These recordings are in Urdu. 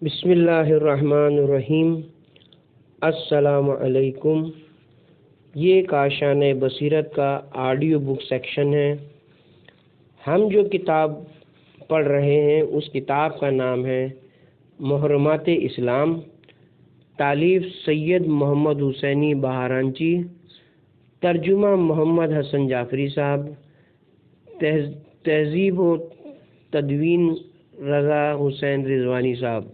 بسم اللہ الرحمن الرحیم۔ السلام علیکم۔ یہ کاشان بصیرت کا آڈیو بک سیکشن ہے۔ ہم جو کتاب پڑھ رہے ہیں اس کتاب کا نام ہے محرمات اسلام، تالیف سید محمد حسینی بہارانچی، ترجمہ محمد حسن جعفری صاحب، تہذیب و تدوین رضا حسین رضوانی صاحب۔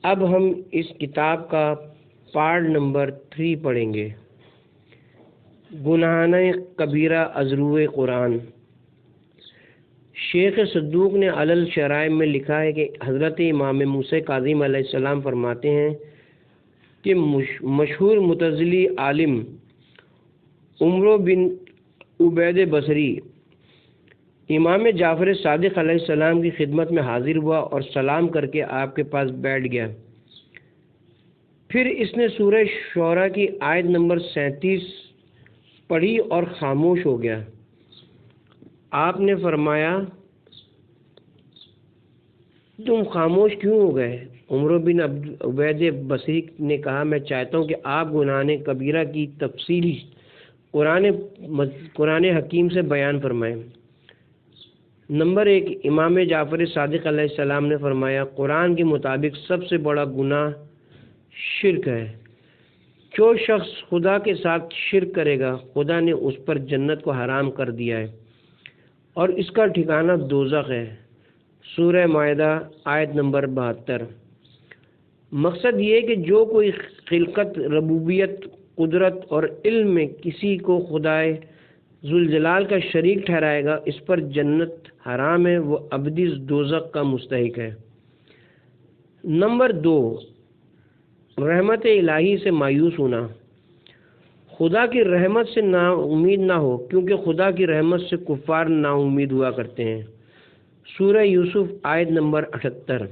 اب ہم اس کتاب کا پارٹ نمبر 3 پڑھیں گے، گناہانہ کبیرہ از روئے قرآن۔ شیخ صدوق نے علل شرائع میں لکھا ہے کہ حضرت امام موسیٰ کاظم علیہ السلام فرماتے ہیں کہ مشہور معتزلی عالم عمرو بن عبید بصری امام جعفر صادق علیہ السلام کی خدمت میں حاضر ہوا اور سلام کر کے آپ کے پاس بیٹھ گیا۔ پھر اس نے سورہ شعراء کی آیت نمبر 37 پڑھی اور خاموش ہو گیا۔ آپ نے فرمایا، تم خاموش کیوں ہو گئے؟ عمرو بن عبید بصری نے کہا، میں چاہتا ہوں کہ آپ گناہ کبیرہ کی تفصیل قرآن حکیم سے بیان فرمائیں۔ نمبر 1، امام جعفر صادق علیہ السلام نے فرمایا، قرآن کے مطابق سب سے بڑا گناہ شرک ہے۔ جو شخص خدا کے ساتھ شرک کرے گا، خدا نے اس پر جنت کو حرام کر دیا ہے اور اس کا ٹھکانہ دوزخ ہے۔ سورہ مائدہ آیت نمبر 72۔ مقصد یہ ہے کہ جو کوئی خلقت، ربوبیت، قدرت اور علم میں کسی کو خدائے ذوالجلال کا شریک ٹھہرائے گا، اس پر جنت حرام ہے، وہ ابدی دوزخ کا مستحق ہے۔ نمبر 2، رحمت الہی سے مایوس ہونا۔ خدا کی رحمت سے نا امید نہ ہو، کیونکہ خدا کی رحمت سے کفار نا امید ہوا کرتے ہیں۔ سورہ یوسف آیت نمبر 78۔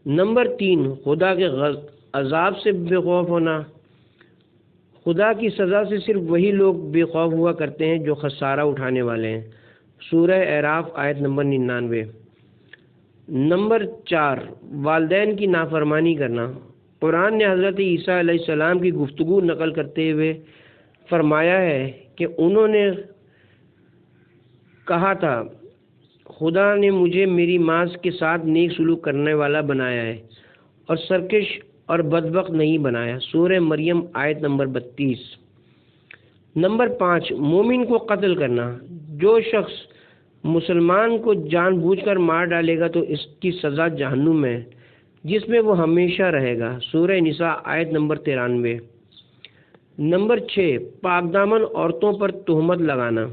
نمبر 3، خدا کے عذاب سے بے خوف ہونا۔ خدا کی سزا سے صرف وہی لوگ بے خوف ہوا کرتے ہیں جو خسارہ اٹھانے والے ہیں۔ سورہ اعراف آیت نمبر 99۔ نمبر 4، والدین کی نافرمانی کرنا۔ قرآن نے حضرت عیسیٰ علیہ السلام کی گفتگو نقل کرتے ہوئے فرمایا ہے کہ انہوں نے کہا تھا، خدا نے مجھے میری ماں کے ساتھ نیک سلوک کرنے والا بنایا ہے اور سرکش اور بدبخت نہیں بنایا۔ سورہ مریم آیت نمبر 32۔ نمبر 5، مومن کو قتل کرنا۔ جو شخص مسلمان کو جان بوجھ کر مار ڈالے گا تو اس کی سزا جہنم ہے، جس میں وہ ہمیشہ رہے گا۔ سورہ نساء آیت نمبر 93۔ نمبر 6، پاک دامن عورتوں پر تہمت لگانا۔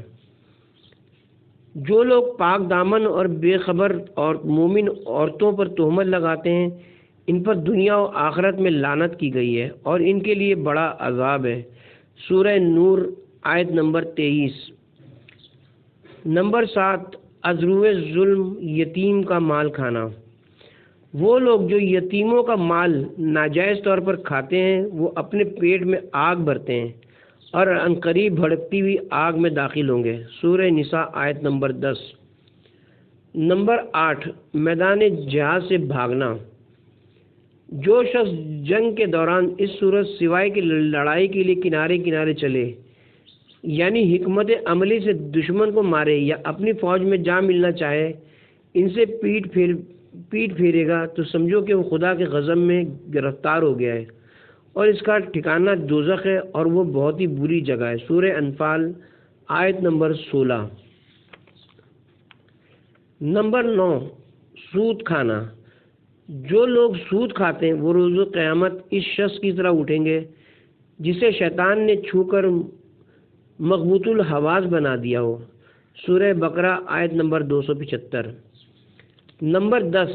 جو لوگ پاک دامن اور بے خبر اور مومن عورتوں پر تہمت لگاتے ہیں، ان پر دنیا و آخرت میں لعنت کی گئی ہے اور ان کے لیے بڑا عذاب ہے۔ سورہ نور آیت نمبر 23۔ نمبر 7، از روئے ظلم یتیم کا مال کھانا۔ وہ لوگ جو یتیموں کا مال ناجائز طور پر کھاتے ہیں، وہ اپنے پیٹ میں آگ بھرتے ہیں اور عنقریب بھڑکتی ہوئی آگ میں داخل ہوں گے۔ سورہ نساء آیت نمبر 10۔ نمبر 8، میدان جہاد سے بھاگنا۔ جو شخص جنگ کے دوران اس صورت سوائے کہ لڑائی کے لیے کنارے کنارے چلے، یعنی حکمت عملی سے دشمن کو مارے یا اپنی فوج میں جا ملنا چاہے، ان سے پیٹ پھیرے گا تو سمجھو کہ وہ خدا کے غضب میں گرفتار ہو گیا ہے اور اس کا ٹھکانہ دوزخ ہے اور وہ بہت ہی بری جگہ ہے۔ سورہ انفال آیت نمبر 16۔ نمبر 9، سود کھانا۔ جو لوگ سود کھاتے ہیں وہ روز قیامت اس شخص کی طرح اٹھیں گے جسے شیطان نے چھو کر مغبوط الحواس بنا دیا ہو۔ سورہ بقرہ آیت نمبر 275۔ نمبر 10،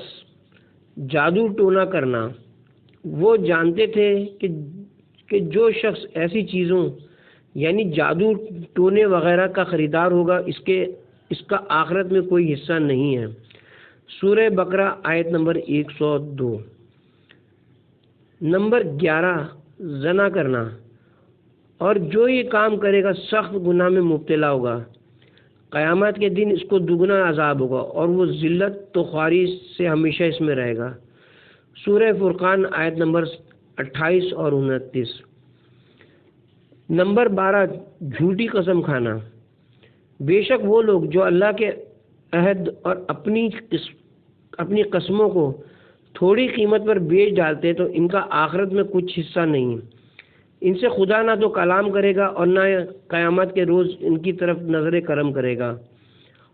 جادو ٹونا کرنا۔ وہ جانتے تھے کہ جو شخص ایسی چیزوں یعنی جادو ٹونے وغیرہ کا خریدار ہوگا، اس کا آخرت میں کوئی حصہ نہیں ہے۔ سورہ بقرہ آیت نمبر 102۔ نمبر 11، زنا کرنا۔ اور جو یہ کام کرے گا سخت گناہ میں مبتلا ہوگا۔ قیامت کے دن اس کو دگنا عذاب ہوگا اور وہ ذلت تو خواری سے ہمیشہ اس میں رہے گا۔ سورہ فرقان آیت نمبر 28 اور 29۔ نمبر 12، جھوٹی قسم کھانا۔ بے شک وہ لوگ جو اللہ کے عہد اور اپنی قسموں کو تھوڑی قیمت پر بیچ ڈالتے ہیں تو ان کا آخرت میں کچھ حصہ نہیں۔ ان سے خدا نہ تو کلام کرے گا اور نہ قیامت کے روز ان کی طرف نظر کرم کرے گا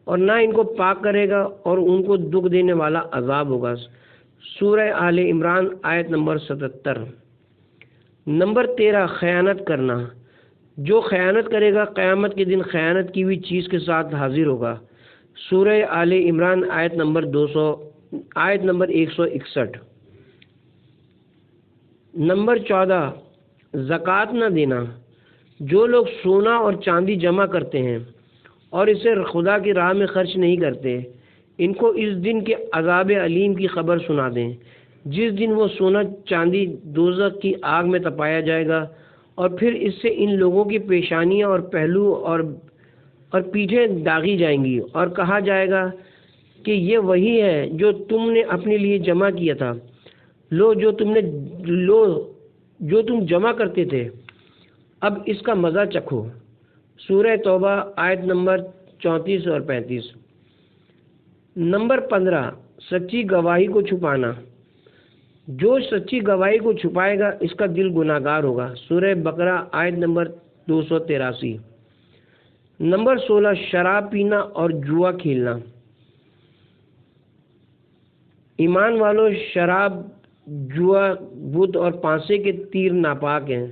اور نہ ان کو پاک کرے گا اور ان کو دکھ دینے والا عذاب ہوگا۔ سورہ آل عمران آیت نمبر 77۔ نمبر 13، خیانت کرنا۔ جو خیانت کرے گا قیامت کے دن خیانت کی ہوئی چیز کے ساتھ حاضر ہوگا۔ سورہ آل عمران آیت نمبر 161۔ نمبر 14، زکوٰۃ نہ دینا۔ جو لوگ سونا اور چاندی جمع کرتے ہیں اور اسے خدا کی راہ میں خرچ نہیں کرتے، ان کو اس دن کے عذاب علیم کی خبر سنا دیں، جس دن وہ سونا چاندی دوزخ کی آگ میں تپایا جائے گا اور پھر اس سے ان لوگوں کی پیشانیاں اور پہلو اور پیٹھیں داغی جائیں گی اور کہا جائے گا کہ یہ وہی ہے جو تم نے اپنے لیے جمع کیا تھا، جو تم جمع کرتے تھے، اب اس کا مزہ چکھو۔ سورہ توبہ آیت نمبر 34 اور 35۔ نمبر 15، سچی گواہی کو چھپانا۔ جو سچی گواہی کو چھپائے گا اس کا دل گناہ گار ہوگا۔ سورہ بقرہ آیت نمبر 283۔ نمبر 16، شراب پینا اور جوا کھیلنا۔ ایمان والو، شراب، جوا، بت اور پانسے کے تیر ناپاک ہیں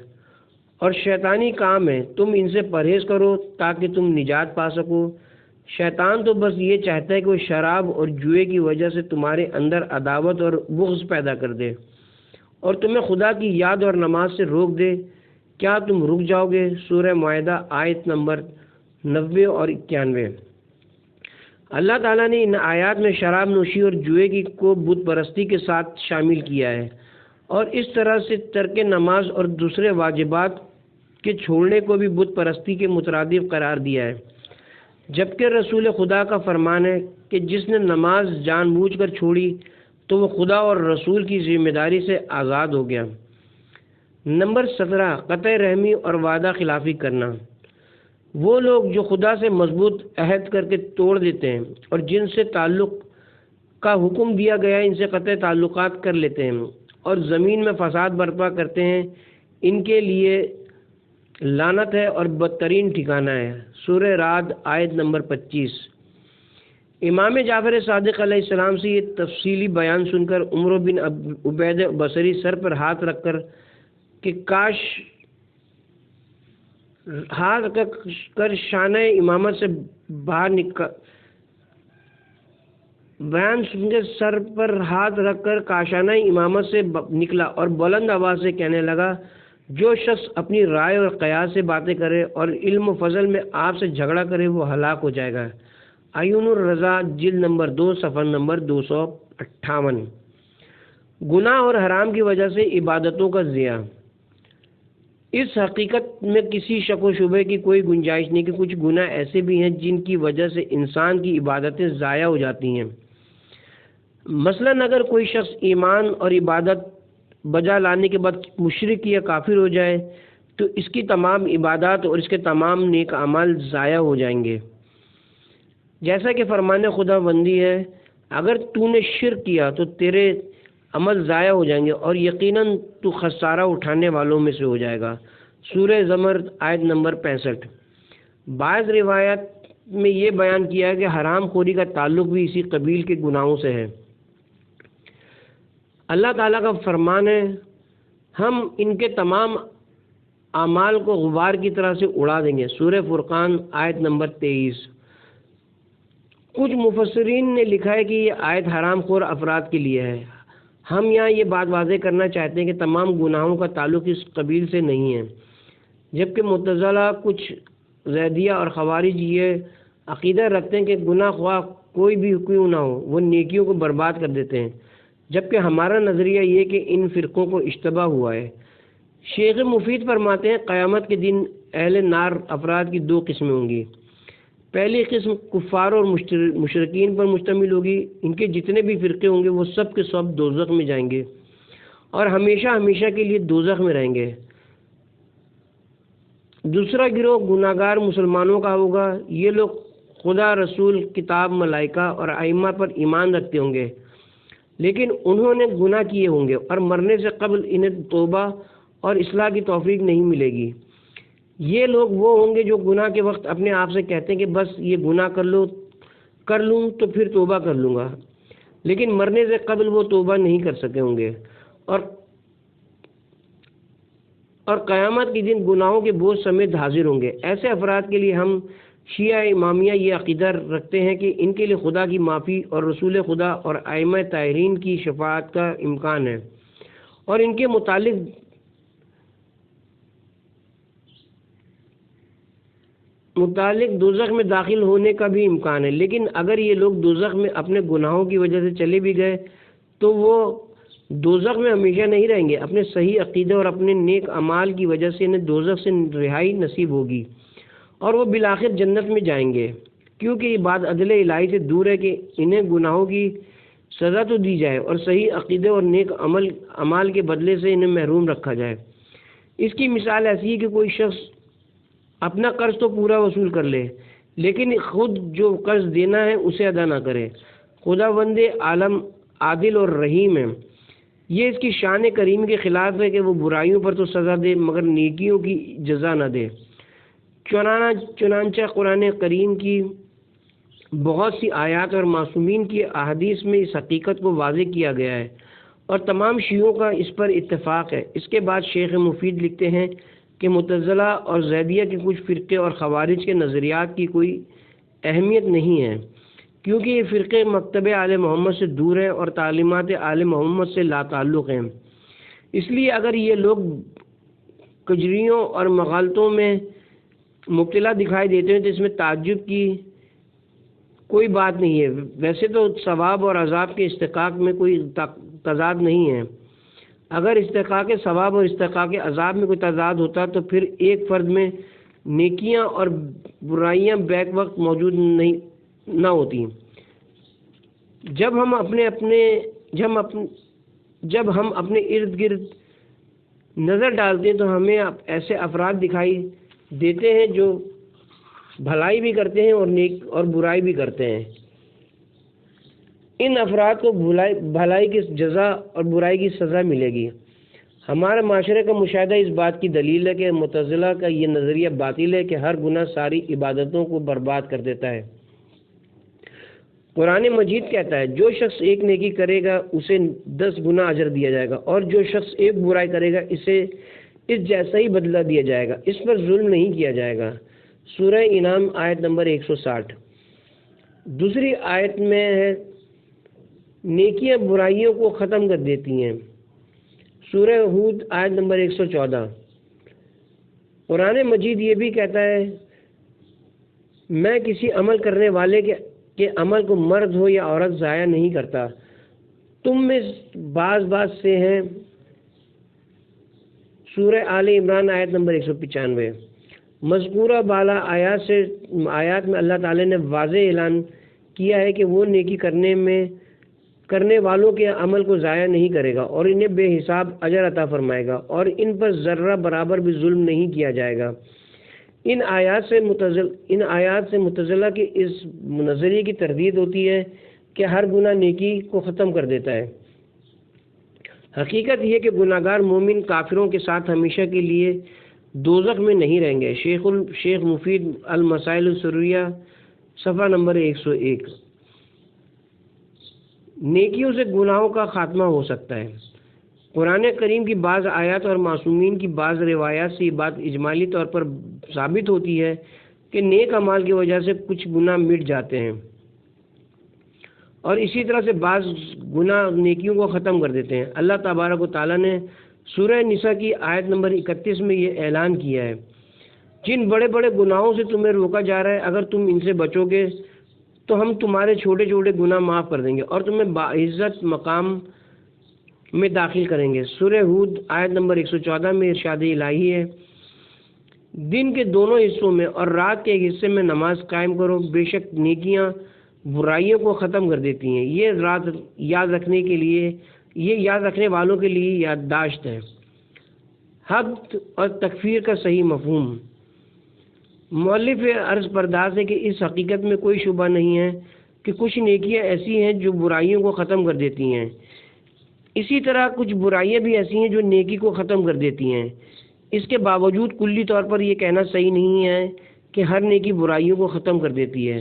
اور شیطانی کام ہیں، تم ان سے پرہیز کرو تاکہ تم نجات پا سکو۔ شیطان تو بس یہ چاہتا ہے کہ وہ شراب اور جوئے کی وجہ سے تمہارے اندر عداوت اور بغض پیدا کر دے اور تمہیں خدا کی یاد اور نماز سے روک دے۔ کیا تم رک جاؤ گے؟ سورہ معاہدہ آیت نمبر 90 اور 91۔ اللہ تعالیٰ نے ان آیات میں شراب نوشی اور جوئے کو بت پرستی کے ساتھ شامل کیا ہے اور اس طرح سے ترک نماز اور دوسرے واجبات کے چھوڑنے کو بھی بت پرستی کے مترادف قرار دیا ہے، جبکہ رسول خدا کا فرمان ہے کہ جس نے نماز جان بوجھ کر چھوڑی تو وہ خدا اور رسول کی ذمہ داری سے آزاد ہو گیا۔ نمبر 17، قطع رحمی اور وعدہ خلافی کرنا۔ وہ لوگ جو خدا سے مضبوط عہد کر کے توڑ دیتے ہیں اور جن سے تعلق کا حکم دیا گیا ہے ان سے قطع تعلقات کر لیتے ہیں اور زمین میں فساد برپا کرتے ہیں، ان کے لیے لعنت ہے اور بدترین ٹھکانہ ہے۔ سورہ رعد آیت نمبر 25۔ امام جعفر صادق علیہ السلام سے یہ تفصیلی بیان سن کر عمر بن عبید بصری سر پر ہاتھ رکھ کر شانہ امامت سے باہر بیان سن کے سر پر ہاتھ رکھ کر کاشانہ امامت سے نکلا اور بلند آواز سے کہنے لگا، جو شخص اپنی رائے اور قیاس سے باتیں کرے اور علم و فضل میں آپ سے جھگڑا کرے وہ ہلاک ہو جائے گا۔ عیون الرضا جلد نمبر 2 صفحہ نمبر 258۔ گناہ اور حرام کی وجہ سے عبادتوں کا ضیاع۔ اس حقیقت میں کسی شک و شبے کی کوئی گنجائش نہیں کہ کچھ گناہ ایسے بھی ہیں جن کی وجہ سے انسان کی عبادتیں ضائع ہو جاتی ہیں۔ مثلاً اگر کوئی شخص ایمان اور عبادت بجا لانے کے بعد مشرک یا کافر ہو جائے تو اس کی تمام عبادات اور اس کے تمام نیک اعمال ضائع ہو جائیں گے، جیسا کہ فرمان خدا بندی ہے، اگر تو نے شرک کیا تو تیرے عمل ضائع ہو جائیں گے اور یقیناً تو خسارہ اٹھانے والوں میں سے ہو جائے گا۔ سورہ زمر آیت نمبر 65۔ بعض روایات میں یہ بیان کیا ہے کہ حرام خوری کا تعلق بھی اسی قبیل کے گناہوں سے ہے۔ اللہ تعالیٰ کا فرمان ہے، ہم ان کے تمام اعمال کو غبار کی طرح سے اڑا دیں گے۔ سورہ فرقان آیت نمبر 23۔ کچھ مفسرین نے لکھا ہے کہ یہ آیت حرام خور افراد کے لیے ہے۔ ہم یہاں یہ بات واضح کرنا چاہتے ہیں کہ تمام گناہوں کا تعلق اس قبیل سے نہیں ہے، جبکہ معتزلہ، کچھ زیدیہ اور خوارج یہ عقیدہ رکھتے ہیں کہ گناہ خواہ کوئی بھی کیوں نہ ہو وہ نیکیوں کو برباد کر دیتے ہیں، جبکہ ہمارا نظریہ یہ کہ ان فرقوں کو اشتباہ ہوا ہے۔ شیخ مفید فرماتے ہیں، قیامت کے دن اہل نار افراد کی 2 قسمیں ہوں گی۔ پہلی قسم کفار اور مشرکین پر مشتمل ہوگی۔ ان کے جتنے بھی فرقے ہوں گے وہ سب کے سب دوزخ میں جائیں گے اور ہمیشہ ہمیشہ کے لیے دوزخ میں رہیں گے۔ دوسرا گروہ گناہگار مسلمانوں کا ہوگا۔ یہ لوگ خدا، رسول، کتاب، ملائکہ اور ائمہ پر ایمان رکھتے ہوں گے، لیکن انہوں نے گناہ کیے ہوں گے اور مرنے سے قبل انہیں توبہ اور اصلاح کی توفیق نہیں ملے گی۔ یہ لوگ وہ ہوں گے جو گناہ کے وقت اپنے آپ سے کہتے ہیں کہ بس یہ گناہ کر لوں تو پھر توبہ کر لوں گا، لیکن مرنے سے قبل وہ توبہ نہیں کر سکے ہوں گے اور قیامت کے دن گناہوں کے بوجھ سمیت حاضر ہوں گے۔ ایسے افراد کے لیے ہم شیعہ امامیہ یہ عقیدہ رکھتے ہیں کہ ان کے لیے خدا کی معافی اور رسول خدا اور ائمہ طاہرین کی شفاعت کا امکان ہے، اور ان کے متعلق دوزخ میں داخل ہونے کا بھی امکان ہے۔ لیکن اگر یہ لوگ دوزخ میں اپنے گناہوں کی وجہ سے چلے بھی گئے تو وہ دوزخ میں ہمیشہ نہیں رہیں گے۔ اپنے صحیح عقیدے اور اپنے نیک اعمال کی وجہ سے انہیں دوزخ سے رہائی نصیب ہوگی اور وہ بالآخر جنت میں جائیں گے، کیونکہ یہ بات عدل الہی سے دور ہے کہ انہیں گناہوں کی سزا تو دی جائے اور صحیح عقیدے اور نیک اعمال کے بدلے سے انہیں محروم رکھا جائے۔ اس کی مثال ایسی ہے کہ کوئی شخص اپنا قرض تو پورا وصول کر لے، لیکن خود جو قرض دینا ہے اسے ادا نہ کرے۔ خداوند عالم عادل اور رحیم ہے، یہ اس کی شان کریم کے خلاف ہے کہ وہ برائیوں پر تو سزا دے مگر نیکیوں کی جزا نہ دے۔ چنانچہ قرآن کریم کی بہت سی آیات اور معصومین کی احادیث میں اس حقیقت کو واضح کیا گیا ہے اور تمام شیعوں کا اس پر اتفاق ہے۔ اس کے بعد شیخ مفید لکھتے ہیں کہ معتزلہ اور زیدیہ کے کچھ فرقے اور خوارج کے نظریات کی کوئی اہمیت نہیں ہے، کیونکہ یہ فرقے مکتب آل محمد سے دور ہیں اور تعلیمات آل محمد سے لا تعلق ہیں۔ اس لیے اگر یہ لوگ کجریوں اور مغالطوں میں مبتلا دکھائی دیتے ہیں تو اس میں تعجب کی کوئی بات نہیں ہے۔ ویسے تو ثواب اور عذاب کے استحقاق میں کوئی تضاد نہیں ہے۔ اگر استحقاق ثواب اور استحقاق عذاب میں کوئی تضاد ہوتا تو پھر ایک فرد میں نیکیاں اور برائیاں بیک وقت موجود نہ ہوتی۔ جب ہم اپنے ارد گرد نظر ڈالتے ہیں تو ہمیں ایسے افراد دکھائی دیتے ہیں جو بھلائی بھی کرتے ہیں اور برائی بھی کرتے ہیں۔ ان افراد کو بھلائی کی جزا اور برائی کی سزا ملے گی۔ ہمارے معاشرے کا مشاہدہ اس بات کی دلیل ہے کہ معتزلہ کا یہ نظریہ باطل ہے کہ ہر گناہ ساری عبادتوں کو برباد کر دیتا ہے۔ قرآن مجید کہتا ہے جو شخص ایک نیکی کرے گا اسے 10 گنا اجر دیا جائے گا، اور جو شخص ایک برائی کرے گا اسے اس جیسا ہی بدلہ دیا جائے گا، اس پر ظلم نہیں کیا جائے گا۔ سورہ انعام آیت نمبر 160۔ دوسری آیت میں ہے نیکیاں برائیوں کو ختم کر دیتی ہیں، سورہ ہود آیت نمبر 114۔ قرآن مجید یہ بھی کہتا ہے میں کسی عمل کرنے والے کے عمل کو مرد ہو یا عورت ضائع نہیں کرتا، تم میں بعض سے ہیں، سورہ آل عمران آیت نمبر 195۔ مذکورہ بالا آیات میں اللہ تعالی نے واضح اعلان کیا ہے کہ وہ نیکی کرنے والوں کے عمل کو ضائع نہیں کرے گا اور انہیں بے حساب اجر عطا فرمائے گا اور ان پر ذرہ برابر بھی ظلم نہیں کیا جائے گا۔ ان آیات سے معتزلہ کے اس نظریے کی تردید ہوتی ہے کہ ہر گناہ نیکی کو ختم کر دیتا ہے۔ حقیقت یہ کہ گناہگار مومن کافروں کے ساتھ ہمیشہ کے لیے دوزخ میں نہیں رہیں گے۔ شیخ مفید المسائل السریہ صفحہ نمبر 101۔ نیکیوں سے گناہوں کا خاتمہ ہو سکتا ہے۔ قرآن کریم کی بعض آیات اور معصومین کی بعض روایات سے یہ بات اجمالی طور پر ثابت ہوتی ہے کہ نیک اعمال کی وجہ سے کچھ گناہ مٹ جاتے ہیں اور اسی طرح سے بعض گناہ نیکیوں کو ختم کر دیتے ہیں۔ اللہ تبارک و تعالیٰ نے سورہ نساء کی آیت نمبر 31 میں یہ اعلان کیا ہے جن بڑے بڑے گناہوں سے تمہیں روکا جا رہا ہے اگر تم ان سے بچو گے تو ہم تمہارے چھوٹے چھوٹے گناہ معاف کر دیں گے اور تمہیں باعزت مقام میں داخل کریں گے۔ سورہ ہود آیت نمبر 114 میں ارشاد الہی ہے دن کے دونوں حصوں میں اور رات کے ایک حصے میں نماز قائم کرو، بے شک نیکیاں برائیوں کو ختم کر دیتی ہیں۔ یہ رات یاد رکھنے کے لیے، یہ یاد رکھنے والوں کے لیے یادداشت ہے۔ حبط اور تکفیر کا صحیح مفہوم۔ مؤلف عرض پرداز ہے کہ اس حقیقت میں کوئی شبہ نہیں ہے کہ کچھ نیکیاں ایسی ہیں جو برائیوں کو ختم کر دیتی ہیں، اسی طرح کچھ برائیاں بھی ایسی ہیں جو نیکی کو ختم کر دیتی ہیں۔ اس کے باوجود کلی طور پر یہ کہنا صحیح نہیں ہے کہ ہر نیکی برائیوں کو ختم کر دیتی ہے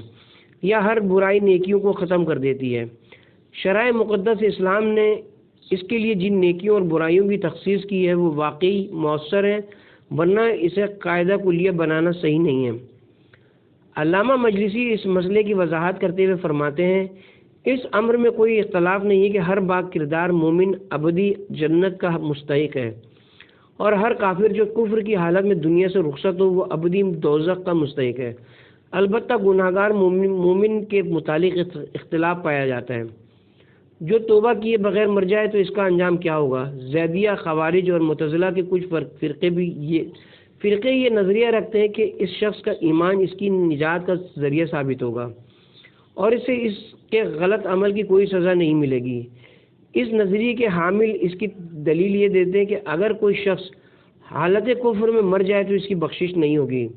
یا ہر برائی نیکیوں کو ختم کر دیتی ہے۔ شرع مقدس اسلام نے اس کے لیے جن نیکیوں اور برائیوں کی تخصیص کی ہے وہ واقعی مؤثر ہے، ورنہ اسے قاعدہ کلیہ بنانا صحیح نہیں ہے۔ علامہ مجلسی اس مسئلے کی وضاحت کرتے ہوئے فرماتے ہیں، اس امر میں کوئی اختلاف نہیں ہے کہ ہر با کردار مومن ابدی جنت کا مستحق ہے، اور ہر کافر جو کفر کی حالت میں دنیا سے رخصت ہو وہ ابدی دوزخ کا مستحق ہے۔ البتہ گناہگار مومن کے متعلق اختلاف پایا جاتا ہے۔ جو توبہ کیے بغیر مر جائے تو اس کا انجام کیا ہوگا؟ زیدیہ، خوارج اور معتزلہ کے کچھ فرقے یہ نظریہ رکھتے ہیں کہ اس شخص کا ایمان اس کی نجات کا ذریعہ ثابت ہوگا اور اسے اس کے غلط عمل کی کوئی سزا نہیں ملے گی۔ اس نظریے کے حامل اس کی دلیل یہ دیتے ہیں کہ اگر کوئی شخص حالت کفر میں مر جائے تو اس کی بخشش نہیں ہوگی۔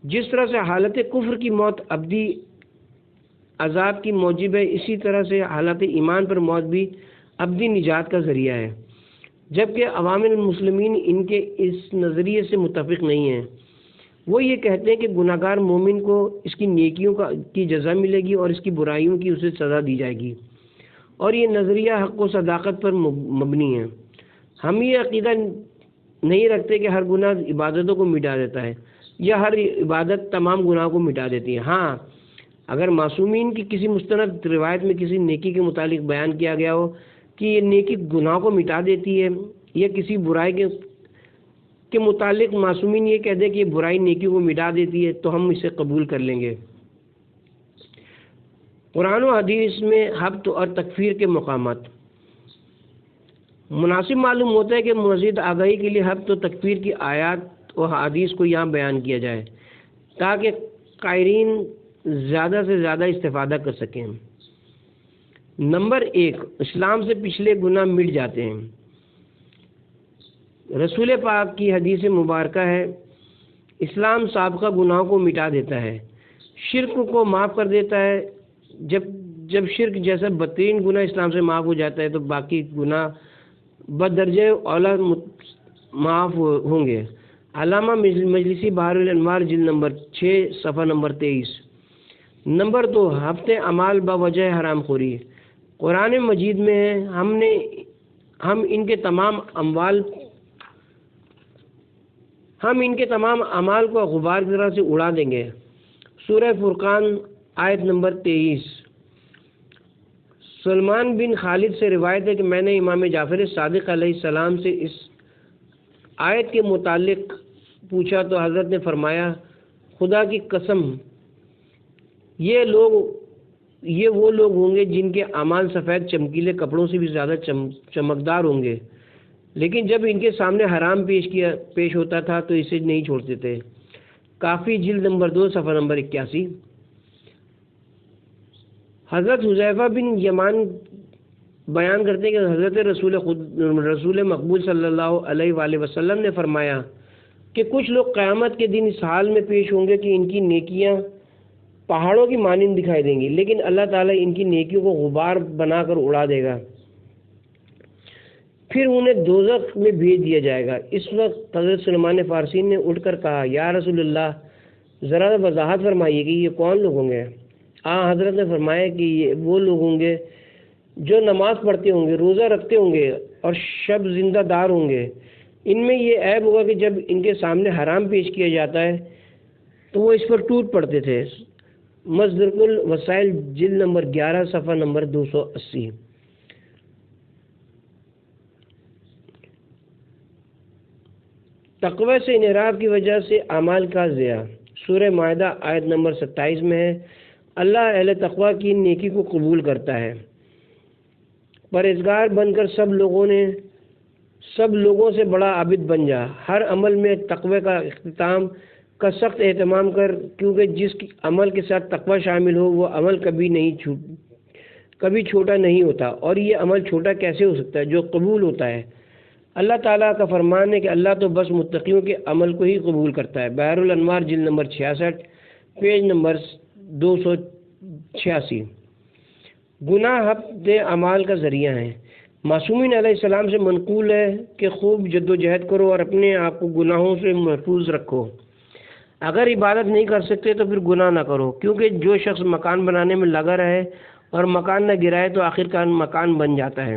جس طرح سے حالت کفر کی موت ابدی عذاب کی موجب ہے، اسی طرح سے حالت ایمان پر موت بھی ابدی نجات کا ذریعہ ہے، جبکہ عوام المسلمین ان کے اس نظریے سے متفق نہیں ہیں۔ وہ یہ کہتے ہیں کہ گناہگار مومن کو اس کی نیکیوں کی جزا ملے گی اور اس کی برائیوں کی اسے سزا دی جائے گی، اور یہ نظریہ حق و صداقت پر مبنی ہے۔ ہم یہ عقیدہ نہیں رکھتے کہ ہر گناہ عبادتوں کو مٹا دیتا ہے یا ہر عبادت تمام گناہوں کو مٹا دیتی ہے۔ ہاں، اگر معصومین کی کسی مستند روایت میں کسی نیکی کے متعلق بیان کیا گیا ہو کہ یہ نیکی گناہ کو مٹا دیتی ہے، یا کسی برائی کے متعلق معصومین یہ کہہ دے کہ یہ برائی نیکی کو مٹا دیتی ہے، تو ہم اسے قبول کر لیں گے۔ قرآن و حدیث میں حبط اور تکفیر کے مقامات۔ مناسب معلوم ہوتا ہے کہ مزید آگاہی کے لیے حبط و تکفیر کی آیات و حدیث کو یہاں بیان کیا جائے تاکہ قائرین زیادہ سے زیادہ استفادہ کر سکیں۔ نمبر 1، اسلام سے پچھلے گناہ مٹ جاتے ہیں۔ رسول پاک کی حدیث مبارکہ ہے، اسلام سابقہ گناہوں کو مٹا دیتا ہے، شرک کو معاف کر دیتا ہے۔ جب شرک جیسا بدترین گناہ اسلام سے معاف ہو جاتا ہے تو باقی گناہ بدرجہ اولا معاف ہوں گے۔ علامہ مجلسی بحر الانوار جلد نمبر 6 صفحہ نمبر 23۔ نمبر 2، ہفتے اعمال بوجہ حرام خوری۔ قرآن مجید میں ہے، ہم ان کے تمام اعمال کو غبار کی طرح سے اڑا دیں گے۔ سورہ فرقان آیت نمبر 23۔ سلمان بن خالد سے روایت ہے کہ میں نے امام جعفر صادق علیہ السلام سے اس آیت کے متعلق پوچھا تو حضرت نے فرمایا، خدا کی قسم، یہ وہ لوگ ہوں گے جن کے اعمال سفید چمکیلے کپڑوں سے بھی زیادہ چمکدار ہوں گے، لیکن جب ان کے سامنے حرام پیش ہوتا تھا تو اسے نہیں چھوڑتے تھے۔ کافی جلد نمبر 2 صفحہ نمبر 81۔ حضرت حذیفہ بن یمان بیان کرتے ہیں کہ حضرت رسول مقبول صلی اللہ علیہ وآلہ وسلم نے فرمایا کہ کچھ لوگ قیامت کے دن اس حال میں پیش ہوں گے کہ ان کی نیکیاں پہاڑوں کی مانند دکھائی دیں گی، لیکن اللہ تعالیٰ ان کی نیکیوں کو غبار بنا کر اڑا دے گا، پھر انہیں دوزخ میں بھیج دیا جائے گا۔ اس وقت حضرت سلمان فارسی نے اٹھ کر کہا، یا رسول اللہ، ذرا وضاحت فرمائیے کہ یہ کون لوگ ہوں گے؟ حضرت نے فرمایا کہ یہ وہ لوگ ہوں گے جو نماز پڑھتے ہوں گے، روزہ رکھتے ہوں گے اور شب زندہ دار ہوں گے۔ ان میں یہ عیب ہوگا کہ جب ان کے سامنے حرام پیش کیا جاتا ہے تو وہ اس پر ٹوٹ پڑتے تھے۔ مصدر الوسائل جلد نمبر 11 صفحہ نمبر 280۔ تقوی سے انحراف کی وجہ سے اعمال کا ضیاع۔ سورہ مائدہ آیت نمبر 27 میں ہے، اللہ اہل تقوی کی نیکی کو قبول کرتا ہے۔ پرہیزگار بن کر سب لوگوں سے بڑا عابد بن جا۔ ہر عمل میں تقوی کا اختتام کا سخت اہتمام کر، کیونکہ جس عمل کے ساتھ تقوی شامل ہو وہ عمل کبھی چھوٹا نہیں ہوتا، اور یہ عمل چھوٹا کیسے ہو سکتا ہے جو قبول ہوتا ہے۔ اللہ تعالیٰ کا فرمان ہے کہ اللہ تو بس متقیوں کے عمل کو ہی قبول کرتا ہے۔ بحر الانوار جلد نمبر 66 پیج نمبر 286۔ گناہ حبط اعمال کا ذریعہ ہیں۔ معصومین علیہ السلام سے منقول ہے کہ خوب جد و جہد کرو اور اپنے آپ کو گناہوں سے محفوظ رکھو۔ اگر عبادت نہیں کر سکتے تو پھر گناہ نہ کرو، کیونکہ جو شخص مکان بنانے میں لگا رہے اور مکان نہ گرائے تو آخرکار مکان بن جاتا ہے،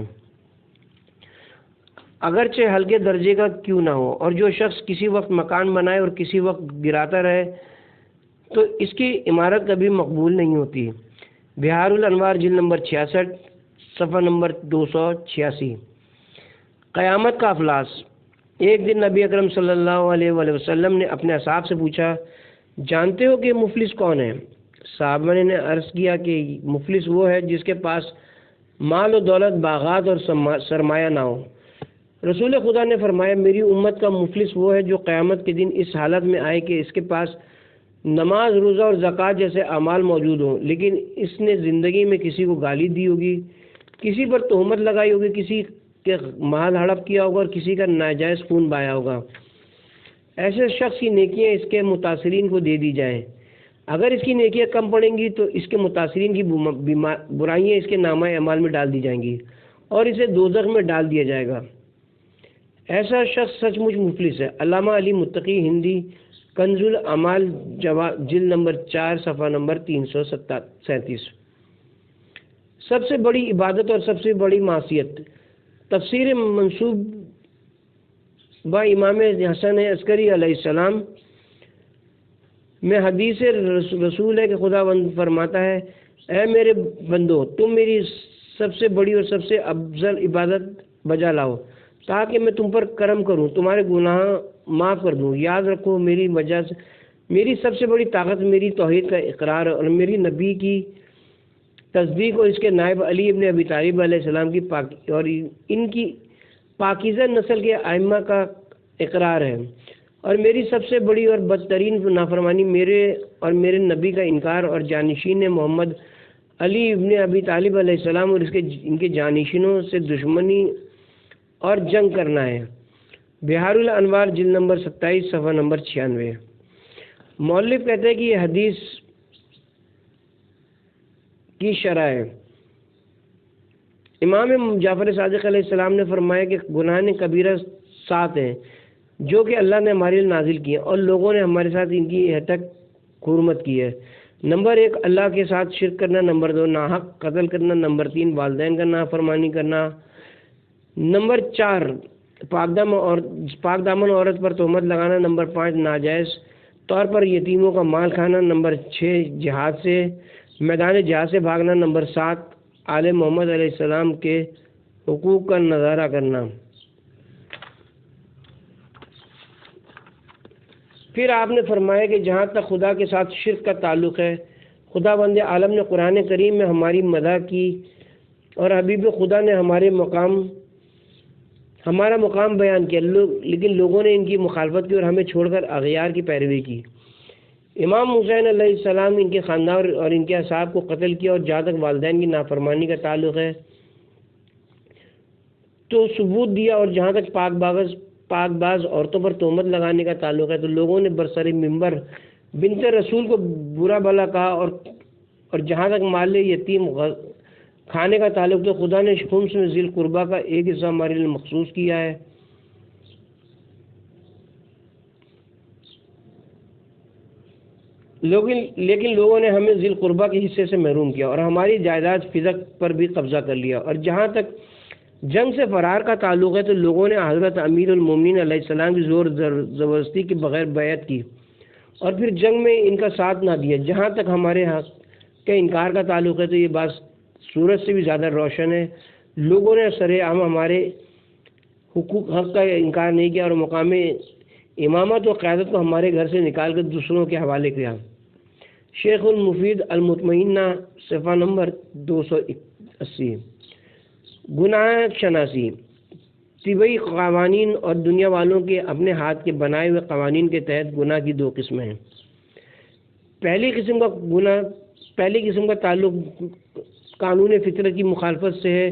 اگرچہ ہلکے درجے کا کیوں نہ ہو، اور جو شخص کسی وقت مکان بنائے اور کسی وقت گراتا رہے تو اس کی عمارت کبھی مقبول نہیں ہوتی۔ بحار الانوار جلد نمبر 66 صفحہ نمبر 286۔ قیامت کا افلاس۔ ایک دن نبی اکرم صلی اللہ علیہ وآلہ وسلم نے اپنے اصحاب سے پوچھا، جانتے ہو کہ مفلس کون ہے؟ صحابہ نے عرض کیا کہ مفلس وہ ہے جس کے پاس مال و دولت، باغات اور سرمایہ نہ ہو۔ رسول خدا نے فرمایا، میری امت کا مفلس وہ ہے جو قیامت کے دن اس حالت میں آئے کہ اس کے پاس نماز، روزہ اور زکوٰۃ جیسے اعمال موجود ہوں، لیکن اس نے زندگی میں کسی کو گالی دی ہوگی، کسی پر تہمت لگائی ہوگی، کسی کے مال ہڑپ کیا ہوگا اور کسی کا ناجائز خون بہایا ہوگا۔ ایسے شخص کی نیکیاں اس کے متاثرین کو دے دی جائیں، اگر اس کی نیکیاں کم پڑیں گی تو اس کے متاثرین کی برائیاں اس کے نامہ اعمال میں ڈال دی جائیں گی اور اسے دوزخ میں ڈال دیا جائے گا۔ ایسا شخص سچ مچ مفلس ہے۔ علامہ علی متقی ہندی کنز الاعمال جلد نمبر 4 صفحہ نمبر 337۔ سب سے بڑی عبادت اور سب سے بڑی معصیت۔ تفسیر منسوب با امام حسن عسکری علیہ السلام میں حدیث رسول ہے کہ خدا بند فرماتا ہے، اے میرے بندو، تم میری سب سے بڑی اور سب سے افضل عبادت بجا لاؤ تاکہ میں تم پر کرم کروں، تمہارے گناہ معاف کر دوں۔ یاد رکھو، میری وجہ سے میری سب سے بڑی طاقت میری توحید کا اقرار اور میری نبی کی تصدیق اور اس کے نائب علی ابن ابی طالب علیہ السلام کی اور ان کی پاکیزہ نسل کے ائمہ کا اقرار ہے، اور میری سب سے بڑی اور بدترین نافرمانی میرے اور میرے نبی کا انکار اور جانشین محمد علی ابن ابی طالب علیہ السلام اور ان کے جانشینوں سے دشمنی اور جنگ کرنا ہے۔ بحار الانوار جلد نمبر 27 صفحہ نمبر 96۔ مؤلف کہتے ہیں کہ یہ حدیث کی شرح ہے۔ امام جعفر صادق علیہ السلام نے فرمایا کہ گناہ کبیرہ 7 ہیں جو کہ اللہ نے ہمارے لیے نازل کیے اور لوگوں نے ہمارے ساتھ ان کی تک حرمت کی ہے۔ نمبر 1 اللہ کے ساتھ شرک کرنا، نمبر 2 ناحق قتل کرنا، نمبر 3 والدین کا نافرمانی کرنا، نمبر 4 پاک دامن عورت پر تہمت لگانا، نمبر 5 ناجائز طور پر یتیموں کا مال کھانا، نمبر 6 میدان جہاد سے بھاگنا، نمبر 7 آل محمد علیہ السلام کے حقوق کا نظارہ کرنا۔ پھر آپ نے فرمایا کہ جہاں تک خدا کے ساتھ شرک کا تعلق ہے، خدا بند عالم نے قرآن کریم میں ہماری مدح کی اور حبیب خدا نے ہمارا مقام بیان کیا، لیکن لوگوں نے ان کی مخالفت کی اور ہمیں چھوڑ کر اغیار کی پیروی کی۔ امام حسین علیہ السلام ان کے خاندان اور ان کے اصحاب کو قتل کیا، اور جہاں تک والدین کی نافرمانی کا تعلق ہے تو ثبوت دیا، اور جہاں تک پاک باز عورتوں پر تہمت لگانے کا تعلق ہے تو لوگوں نے برسر ممبر بنت رسول کو برا بھلا کہا، اور جہاں تک مال یتیم کھانے کا تعلق تو خدا نے خمس میں ذی القربہ کا ایک حصہ ہمارے لیے مخصوص کیا ہے۔ لیکن لوگوں نے ہمیں ذی القربہ کے حصے سے محروم کیا اور ہماری جائیداد فضق پر بھی قبضہ کر لیا، اور جہاں تک جنگ سے فرار کا تعلق ہے تو لوگوں نے حضرت امیر المومنین علیہ السلام کی زور زبردستی کے بغیر بیعت کی اور پھر جنگ میں ان کا ساتھ نہ دیا۔ جہاں تک ہمارے حق کے انکار کا تعلق ہے تو یہ بات سورج سے بھی زیادہ روشن ہے، لوگوں نے سر عام ہمارے حق کا انکار نہیں کیا اور مقام امامت و قیادت کو ہمارے گھر سے نکال کر دوسروں کے حوالے کیا۔ شیخ المفید المطمئنہ صفحہ نمبر 280۔ گناہ شناسی۔ طبعی قوانین اور دنیا والوں کے اپنے ہاتھ کے بنائے ہوئے قوانین کے تحت گناہ کی دو قسمیں ہیں۔ پہلی قسم کا تعلق قانون فطرت کی مخالفت سے ہے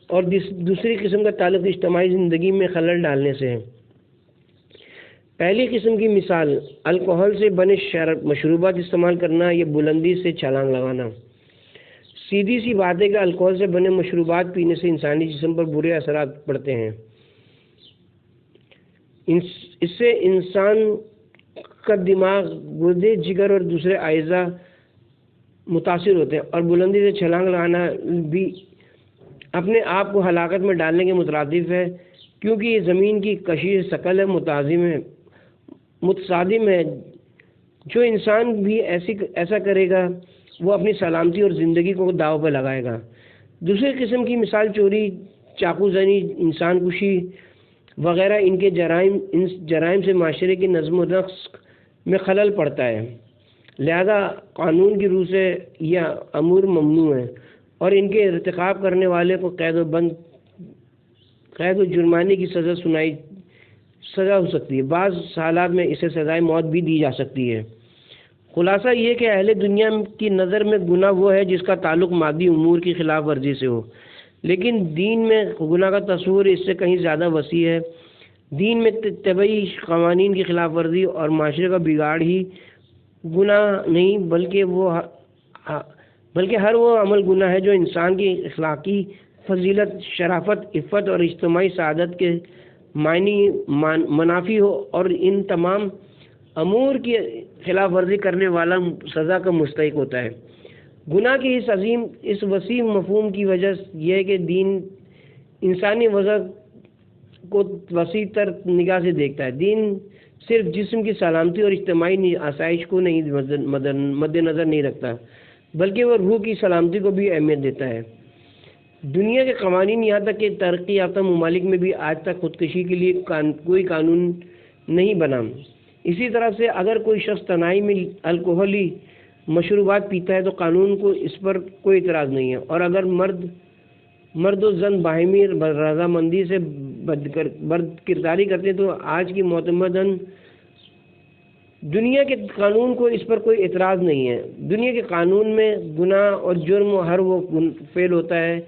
اور دوسری قسم کا تعلق اجتماعی زندگی میں خلل ڈالنے سے ہے۔ پہلی قسم کی مثال الکحل سے بنے مشروبات استعمال کرنا یا بلندی سے چھلانگ لگانا۔ سیدھی سی بات ہے کہ الکحل سے بنے مشروبات پینے سے انسانی جسم پر برے اثرات پڑتے ہیں۔ اس سے انسان کا دماغ، گردے، جگر اور دوسرے اعضاء متاثر ہوتے ہیں، اور بلندی سے چھلانگ لگانا بھی اپنے آپ کو ہلاکت میں ڈالنے کے مترادف ہے، کیونکہ یہ زمین کی کشش ثقل ہے، متصادم ہے۔ جو انسان بھی ایسا کرے گا وہ اپنی سلامتی اور زندگی کو داؤ پہ لگائے گا۔ دوسری قسم کی مثال چوری، چاقو زنی، انسان کشی وغیرہ ان جرائم سے معاشرے کی نظم و نسق میں خلل پڑتا ہے، لہذا قانون کی روح سے یہ امور ممنوع ہیں اور ان کے ارتکاب کرنے والے کو قید و جرمانے کی سزا ہو سکتی ہے، بعض حالات میں اسے سزائے موت بھی دی جا سکتی ہے۔ خلاصہ یہ کہ اہل دنیا کی نظر میں گناہ وہ ہے جس کا تعلق مادی امور کی خلاف ورزی سے ہو، لیکن دین میں گناہ کا تصور اس سے کہیں زیادہ وسیع ہے۔ دین میں طبعی قوانین کی خلاف ورزی اور معاشرے کا بگاڑ ہی گناہ نہیں بلکہ ہر وہ عمل گناہ ہے جو انسان کی اخلاقی فضیلت، شرافت، عفت اور اجتماعی سعادت کے منافی ہو، اور ان تمام امور کی خلاف ورزی کرنے والا سزا کا مستحق ہوتا ہے۔ گناہ کی اس وسیع مفہوم کی وجہ یہ ہے کہ دین انسانی وضع کو وسیع تر نگاہ سے دیکھتا ہے۔ دین صرف جسم کی سلامتی اور اجتماعی آسائش کو مد نظر نہیں رکھتا، بلکہ وہ روح کی سلامتی کو بھی اہمیت دیتا ہے۔ دنیا کے قوانین، یہاں تک کہ ترقی یافتہ ممالک میں بھی آج تک خودکشی کے لیے کوئی قانون نہیں بنا۔ اسی طرح سے اگر کوئی شخص تنہائی میں الکحلی مشروبات پیتا ہے تو قانون کو اس پر کوئی اعتراض نہیں ہے، اور اگر مرد و زن باہمی رضامندی سے بد کرداری کرتے ہیں تو آج کی معتمدن دنیا کے قانون کو اس پر کوئی اعتراض نہیں ہے۔ دنیا کے قانون میں گناہ اور جرم ہر وہ فعل ہوتا ہے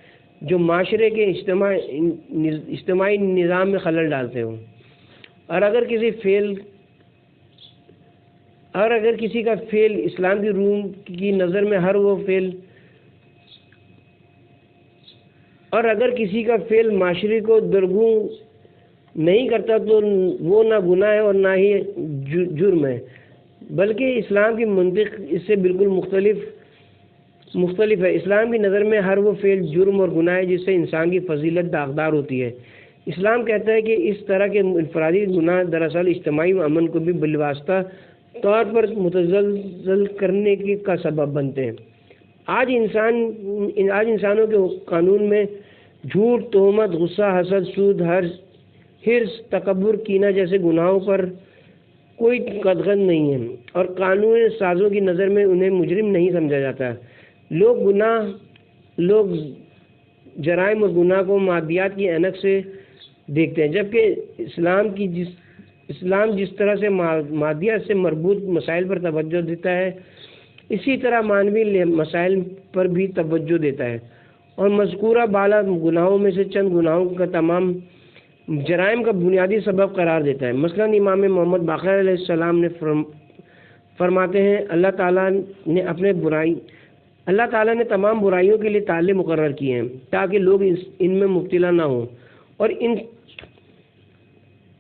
جو معاشرے کے اجتماعی نظام میں خلل ڈالتے ہوں، اور اگر کسی کا فعل اسلام کی روح کی نظر میں ہر وہ فعل اور اگر کسی کا فعل معاشرے کو درگوں نہیں کرتا تو وہ نہ گناہ ہے اور نہ ہی جرم ہے، بلکہ اسلام کی منطق اس سے بالکل مختلف ہے۔ اسلام کی نظر میں ہر وہ فعل جرم اور گناہ ہے جس سے انسان کی فضیلت داغدار ہوتی ہے۔ اسلام کہتا ہے کہ اس طرح کے انفرادی گناہ دراصل اجتماعی امن کو بھی بالواسطہ طور پر متزلزل کرنے کا سبب بنتے ہیں۔ آج انسانوں کے قانون میں جھوٹ، تہمت، غصہ، حسد، سود، حرص، تکبر، کینہ جیسے گناہوں پر کوئی قدغن نہیں ہے، اور قانون سازوں کی نظر میں انہیں مجرم نہیں سمجھا جاتا۔ لوگ جرائم اور گناہ کو مادیات کی عینک سے دیکھتے ہیں، جبکہ اسلام جس طرح سے مادیات سے مربوط مسائل پر توجہ دیتا ہے، اسی طرح معنوی مسائل پر بھی توجہ دیتا ہے، اور مذکورہ بالا گناہوں میں سے چند گناہوں کا تمام جرائم کا بنیادی سبب قرار دیتا ہے۔ مثلا امام محمد باقر علیہ السلام نے فرماتے ہیں اللہ تعالیٰ نے تمام برائیوں کے لیے تالے مقرر کیے ہیں تاکہ لوگ ان میں مبتلا نہ ہوں،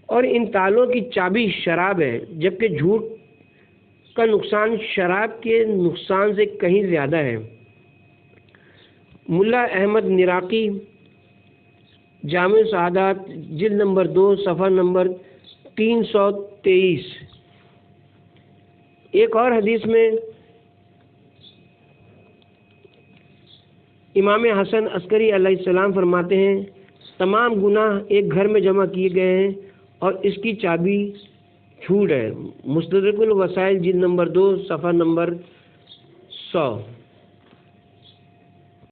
اور ان تالوں کی چابی شراب ہے، جبکہ جھوٹ کا نقصان شراب کے نقصان سے کہیں زیادہ ہے۔ ملا احمد نراقی، جامع سعادات، جلد نمبر 2، صفحہ نمبر 323۔ ایک اور حدیث میں امام حسن عسکری علیہ السلام فرماتے ہیں تمام گناہ ایک گھر میں جمع کیے گئے ہیں اور اس کی چابی جھوٹ ہے۔ مستدرک الوسائل، جلد نمبر 2، صفحہ نمبر 100۔